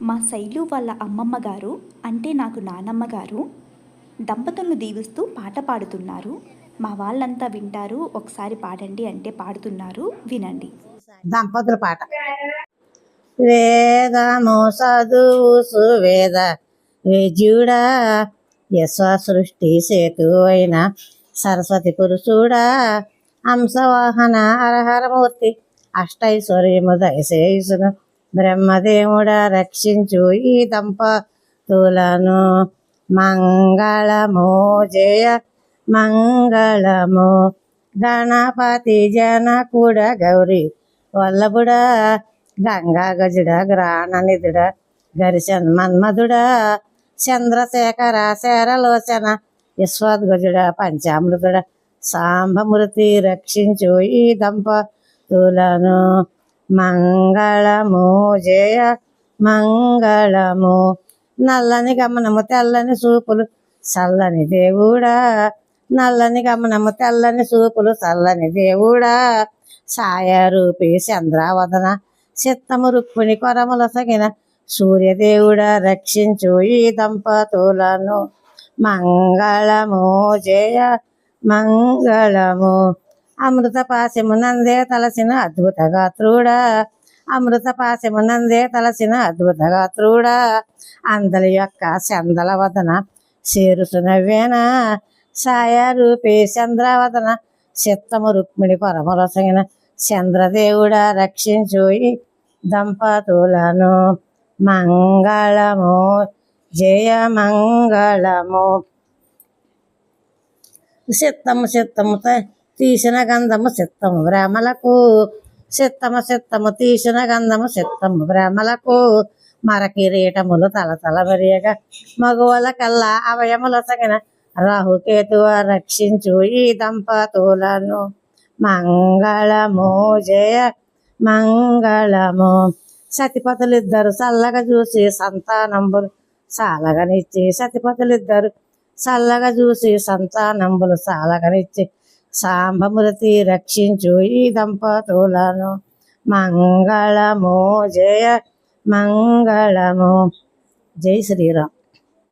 మా శైలు వాళ్ళ అమ్మమ్మ గారు అంటే నాకు నానమ్మ గారు దంపతులను దీవిస్తూ పాట పాడుతున్నారు. మా వాళ్ళంతా వింటారు. ఒకసారి పాడండి అంటే పాడుతున్నారు, వినండి. దంపతుల పాట. వేదము చదువు సువేద విజయుడా, యశ సృష్టి సేతువైన సరస్వతి పురుషుడా, హంసవాహన హరహరమూర్తి అష్టైశ్వర్యము దయచేయును బ్రహ్మదేవుడా, రక్షించు ఈ దంపతులను. మంగళము జయ మంగళము, గణపతి జనకుడ గౌరీ వల్లభుడా, గంగా గజుడ గ్రాణనిధుడ గరిశన్ మన్మధుడా, చంద్రశేఖర శరలోచన విశ్వద్గజుడ పంచామృతుడ, సాంబమూర్తి రక్షించు ఈ దంపతులను. మంగళము జయ మంగళము, నల్లని గమనము తెల్లని చూపులు చల్లని దేవుడా, నల్లని గమనము తెల్లని చూపులు చల్లని దేవుడా, ఛాయారూపి చంద్రావదన చిత్తము రుక్మిణి కొరముల సగిన సూర్యదేవుడా, రక్షించు ఈ దంపతులను. మంగళము జయ మంగళము, అమృత పాశము నందే తలసిన అద్భుత గాత్రుడా, అమృత పాశము నందే తలసిన అద్భుత గాత్రుడా, అందలి యొక్క చందల వదన చేరుసు నవ్వేనా, ఛాయారూపి చంద్రవదన చిత్తము రుక్మిణి కొరమరసగిన చంద్రదేవుడా, రక్షించు ఈ దంపతులను. మంగళము జయ మంగళము, చిత్తము తీసిన గంధము చిత్తము బ్రాహ్మలకు, చిత్తము తీసిన గంధము చిత్తము బ్రాహ్మలకు, మరకిరీటములు తలతల మెరియగా మగువల కల్లా అవయముల సగిన రాహుకేతువ, రక్షించు ఈ దంపతులను. మంగళము జయ మంగళము, సతిపతులిద్దరు చల్లగా చూసి సంతానంబులు సాలగనిచ్చి, సతిపతులిద్దరు చల్లగా చూసి సంతానంబులు సాలగనిచ్చి సాంబమూర్తి రక్షించు ఈ దంపతులను. మంగళము జయ మంగళము. జై శ్రీరామ్.